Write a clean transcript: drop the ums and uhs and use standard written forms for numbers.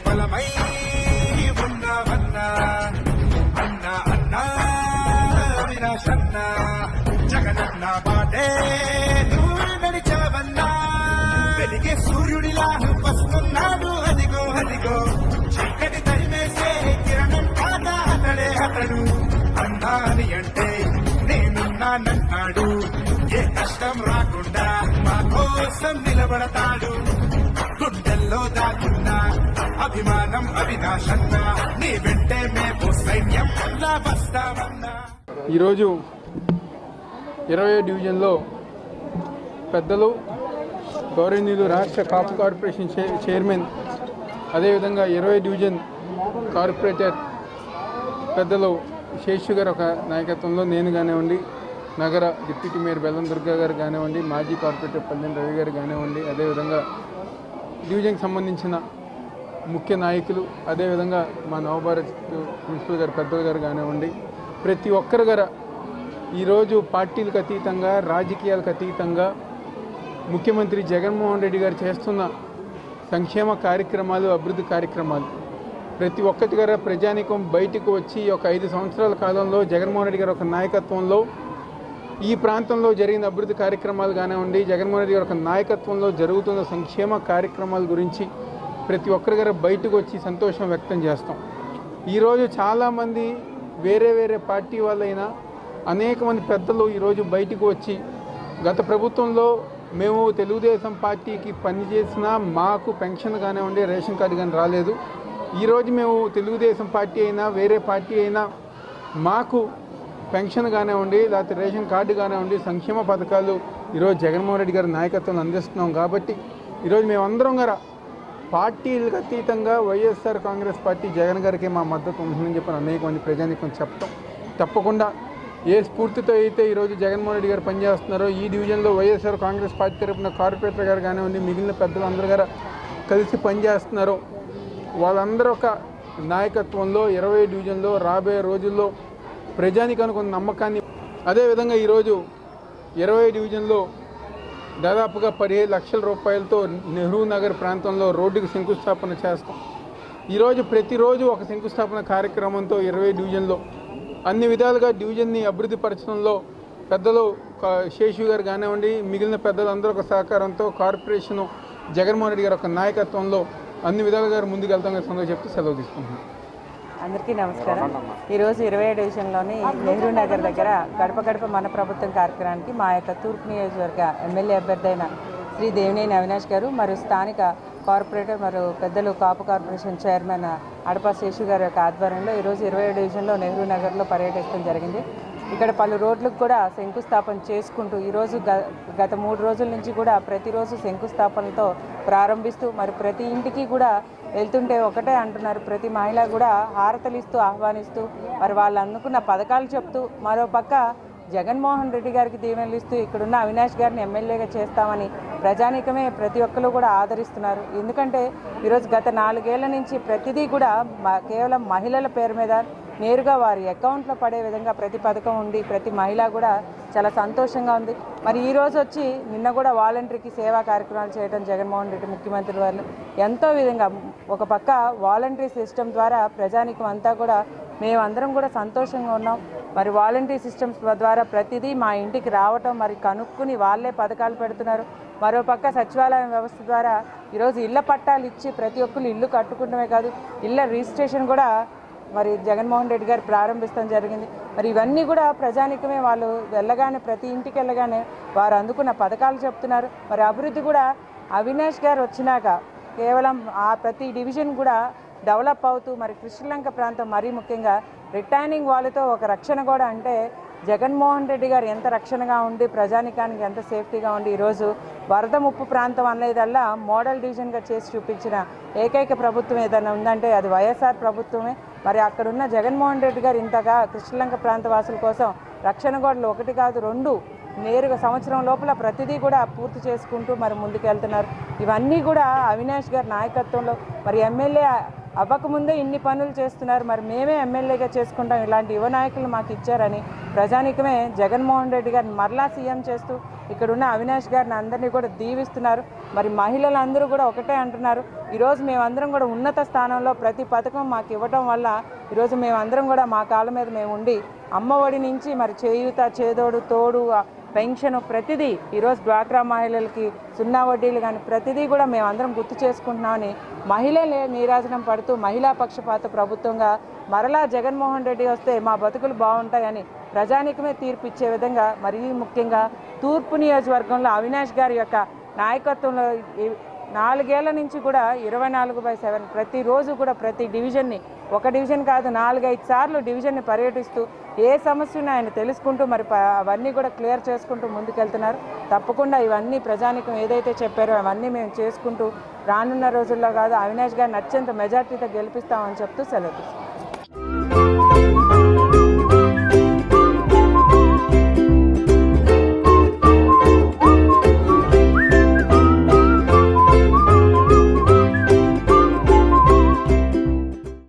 బలమై ఉన్నావన్నా అన్నా అన్నా అవినాశన్నా జగనన్న బాటే నువ్వు నడిచావన్నా వెలిగే సూర్యుడిలా వస్తున్నాడు అదిగో అదిగో చీకటి తరిమేసే కిరణం కాదా అతడే అతడు అన్నా అని అంటే నేనున్నానన్నాడు ఏ కష్టం రాకుండా మా కోసం నిలబడతాడు గుండెల్లో దాచున్నా అభిమానం అవినాశన్నా నీ వెంటే మేము సైన్యం అలా వస్తామన్నా. ఈరోజు 20వ డివిజన్లో పెద్దలు గౌరవనీయులు రాష్ట్ర కాపు కార్పొరేషన్ చైర్మన్, అదేవిధంగా 20వ డివిజన్ కార్పొరేటర్ పెద్దలు శేషు గారు ఒక నాయకత్వంలో నేను కానివ్వండి, నగర డిప్యూటీ మేయర్ బెల్లం దుర్గా గారు కానివ్వండి, మాజీ కార్పొరేటర్ పల్లెం రవి గారు కానివ్వండి, అదేవిధంగా డివిజన్కి సంబంధించిన ముఖ్య నాయకులు, అదేవిధంగా మా నవభారత్ ప్రిన్సిపల్ గారు పెద్దలు గారు కానివ్వండి, ప్రతి ఒక్కరి గారు ఈరోజు పార్టీలకు అతీతంగా రాజకీయాలకు అతీతంగా ముఖ్యమంత్రి జగన్మోహన్ రెడ్డి గారు చేస్తున్న సంక్షేమ కార్యక్రమాలు, అభివృద్ధి కార్యక్రమాలు ప్రతి ఒక్కటి గారు ప్రజానీకం బయటకు వచ్చి ఒక 5 సంవత్సరాల కాలంలో జగన్మోహన్ రెడ్డి గారు ఒక నాయకత్వంలో ఈ ప్రాంతంలో జరిగిన అభివృద్ధి కార్యక్రమాలు కానివ్వండి, జగన్మోహన్ రెడ్డి గారి ఒక నాయకత్వంలో జరుగుతున్న సంక్షేమ కార్యక్రమాల గురించి ప్రతి ఒక్కరి గారు బయటకు వచ్చి సంతోషం వ్యక్తం చేస్తాం. ఈరోజు చాలామంది వేరే వేరే పార్టీ వాళ్ళైనా అనేక మంది పెద్దలు ఈరోజు బయటకు వచ్చి గత ప్రభుత్వంలో మేము తెలుగుదేశం పార్టీకి పనిచేసినా మాకు పెన్షన్ కానివ్వండి, రేషన్ కార్డు కానీ రాలేదు, ఈరోజు మేము తెలుగుదేశం పార్టీ అయినా వేరే పార్టీ అయినా మాకు పెన్షన్ కానివ్వండి, లేకపోతే రేషన్ కార్డు కానివ్వండి, సంక్షేమ పథకాలు ఈరోజు జగన్మోహన్ రెడ్డి గారి నాయకత్వం అందిస్తున్నాం. కాబట్టి ఈరోజు మేమందరం గారు పార్టీలకు అతీతంగా వైఎస్ఆర్ కాంగ్రెస్ పార్టీ జగన్ గారికి మా మద్దతు ఉంటుందని చెప్పి అనేక మంది ప్రజానీకం చెప్తాం. తప్పకుండా ఏ స్ఫూర్తితో అయితే ఈరోజు జగన్మోహన్ రెడ్డి గారు పనిచేస్తున్నారో ఈ డివిజన్లో వైఎస్ఆర్ కాంగ్రెస్ పార్టీ తరఫున కార్పొరేటర్ గారు కానివ్వండి, మిగిలిన పెద్దలందరూ గారు కలిసి పనిచేస్తున్నారో వాళ్ళందరూ ఒక నాయకత్వంలో 20వ డివిజన్లో రాబోయే రోజుల్లో ప్రజానికానికి ఉన్న నమ్మకాన్ని, అదేవిధంగా ఈరోజు 20వ డివిజన్లో దాదాపుగా 15 లక్షల రూపాయలతో నెహ్రూ నగర్ ప్రాంతంలో రోడ్డుకు శంకుస్థాపన చేస్తాం. ఈరోజు ప్రతిరోజు ఒక శంకుస్థాపన కార్యక్రమంతో 20వ డివిజన్లో అన్ని విధాలుగా డివిజన్ని అభివృద్ధి పరచడంలో పెద్దలు శేషు గారు కానివ్వండి, మిగిలిన పెద్దలందరూ ఒక సహకారంతో కార్పొరేషను జగన్మోహన్ రెడ్డి గారు ఒక నాయకత్వంలో అన్ని విధాలుగా ముందుకు వెళ్తామని సందర్భంగా చెప్తూ సెలవు తీసుకుంటున్నాం. అందరికీ నమస్కారం. ఈరోజు 20వ డివిజన్లోని నెహ్రూ నగర్ దగ్గర గడప గడప మన ప్రభుత్వం కార్యక్రమానికి మా యొక్క తూర్పు నియోజకవర్గ ఎమ్మెల్యే అభ్యర్థి అయిన శ్రీ దేవినేని అవినాష్ గారు మరియు స్థానిక కార్పొరేటర్ మరియు పెద్దలు కాపు కార్పొరేషన్ చైర్మన్ అడపా శేషు గారి యొక్క ఆధ్వర్యంలో ఈరోజు 20వ డివిజన్లో నెహ్రూ నగర్లో పర్యటించడం జరిగింది. ఇక్కడ పలు రోడ్లకు కూడా శంకుస్థాపన చేసుకుంటూ ఈరోజు గత 3 రోజుల నుంచి కూడా ప్రతిరోజు శంకుస్థాపనలతో ప్రారంభిస్తూ మరి ప్రతి ఇంటికి కూడా వెళ్తుంటే ఒకటే అంటున్నారు, ప్రతి మహిళ కూడా హారతలిస్తూ ఆహ్వానిస్తూ మరి వాళ్ళు అందుకున్న పథకాలు చెప్తూ మరోపక్క జగన్మోహన్ రెడ్డి గారికి దీవెనలు ఇస్తూ ఇక్కడున్న అవినాష్ గారిని ఎమ్మెల్యేగా చేస్తామని ప్రజానీకమే ప్రతి ఒక్కరు కూడా ఆదరిస్తున్నారు. ఎందుకంటే ఈరోజు గత 4 ఏళ్ల నుంచి ప్రతిదీ కూడా కేవలం మహిళల పేరు మీద నేరుగా వారి అకౌంట్లో పడే విధంగా ప్రతి పథకం ఉంది. ప్రతి మహిళ కూడా చాలా సంతోషంగా ఉంది. మరి ఈరోజు వచ్చి నిన్న కూడా వాలంటరీకి సేవా కార్యక్రమాలు చేయడం జగన్మోహన్ రెడ్డి ముఖ్యమంత్రి వారు ఎంతో విధంగా ఒక పక్క వాలంటరీ సిస్టమ్ ద్వారా ప్రజానీకం అంతా కూడా మేమందరం కూడా సంతోషంగా ఉన్నాం. మరి వాలంటరీ సిస్టమ్స్ ద్వారా ప్రతిదీ మా ఇంటికి రావటం, మరి కనుక్కుని వాళ్ళే పథకాలు పెడుతున్నారు. మరోపక్క సచివాలయం వ్యవస్థ ద్వారా ఈరోజు ఇళ్ల పట్టాలు ఇచ్చి ప్రతి ఒక్కరు ఇల్లు కట్టుకుంటమే కాదు ఇళ్ల రిజిస్ట్రేషన్ కూడా మరి జగన్మోహన్ రెడ్డి గారు ప్రారంభిస్తాం జరిగింది. మరి ఇవన్నీ కూడా ప్రజానికమే వాళ్ళు వెళ్ళగానే ప్రతి ఇంటికి వెళ్ళగానే వారు అందుకున్న పథకాలు చెప్తున్నారు. మరి అభివృద్ధి కూడా అవినాష్ గారు వచ్చినాక కేవలం ఆ ప్రతి డివిజన్ కూడా డెవలప్ అవుతూ మరి కృష్ణలంక ప్రాంతం మరీ ముఖ్యంగా రిటైనింగ్ వాళ్ళతో ఒక రక్షణ కూడా అంటే జగన్మోహన్ రెడ్డి గారు ఎంత రక్షణగా ఉండి ప్రజానికానికి ఎంత సేఫ్టీగా ఉండి ఈరోజు వరద ముప్పు ప్రాంతం అనేదల్లా మోడల్ డివిజన్గా చేసి చూపించిన ఏకైక ప్రభుత్వం ఏదైనా ఉందంటే అది వైఎస్ఆర్ ప్రభుత్వమే. మరి అక్కడున్న జగన్మోహన్ రెడ్డి గారు ఇంతగా కృష్ణలంక ప్రాంత వాసుల కోసం రక్షణ గోడలు 1 కాదు 2 నేరుగా సంవత్సరం లోపల ప్రతిదీ కూడా పూర్తి చేసుకుంటూ మరి ముందుకెళ్తున్నారు. ఇవన్నీ కూడా అవినాష్ గారి నాయకత్వంలో మరి ఎమ్మెల్యే అవ్వకముందే ఇన్ని పనులు చేస్తున్నారు. మరి మేమే ఎమ్మెల్యేగా చేసుకుంటాం, ఇలాంటి యువ నాయకులు మాకు ఇచ్చారని ప్రజానికమే జగన్మోహన్ రెడ్డి గారిని మరలా సీఎం చేస్తూ ఇక్కడ ఉన్న అవినాష్ గారిని అందరినీ కూడా దీవిస్తున్నారు. మరి మహిళలందరూ కూడా ఒకటే అంటున్నారు, ఈరోజు మేమందరం కూడా ఉన్నత స్థానంలో ప్రతి పథకం మాకు ఇవ్వటం వల్ల ఈరోజు మేమందరం కూడా మా కాళ్ళ మీద మేము ఉండి అమ్మ ఒడి నుంచి మరి చేయూత, చేదోడు, తోడు, పెన్షన్ ప్రతిదీ ఈరోజు డ్వాక్రా మహిళలకి 0 వడ్డీలు కానీ ప్రతిదీ కూడా మేమందరం గుర్తు చేసుకుంటున్నామని మహిళలే నీరాజనం పడుతూ మహిళా పక్షపాత ప్రభుత్వంగా మరలా జగన్మోహన్ రెడ్డి వస్తే మా బతుకులు బాగుంటాయని ప్రజానికమే తీర్పు ఇచ్చే విధంగా మరీ ముఖ్యంగా తూర్పు నియోజకవర్గంలో అవినాష్ గారి యొక్క నాయకత్వంలో 4 ఏళ్ల నుంచి కూడా 24/7 ప్రతిరోజు కూడా ప్రతి డివిజన్ని, ఒక డివిజన్ కాదు 4-5 సార్లు డివిజన్ని పర్యటిస్తూ ఏ సమస్యను ఆయన తెలుసుకుంటూ మరి అవన్నీ కూడా క్లియర్ చేసుకుంటూ ముందుకెళ్తున్నారు. తప్పకుండా ఇవన్నీ ప్రజానికం ఏదైతే చెప్పారో అవన్నీ మేము చేసుకుంటూ రానున్న రోజుల్లో కాదు అవినాష్ గారిని అత్యంత మెజార్టీతో గెలిపిస్తామని చెప్తూ సెలవు.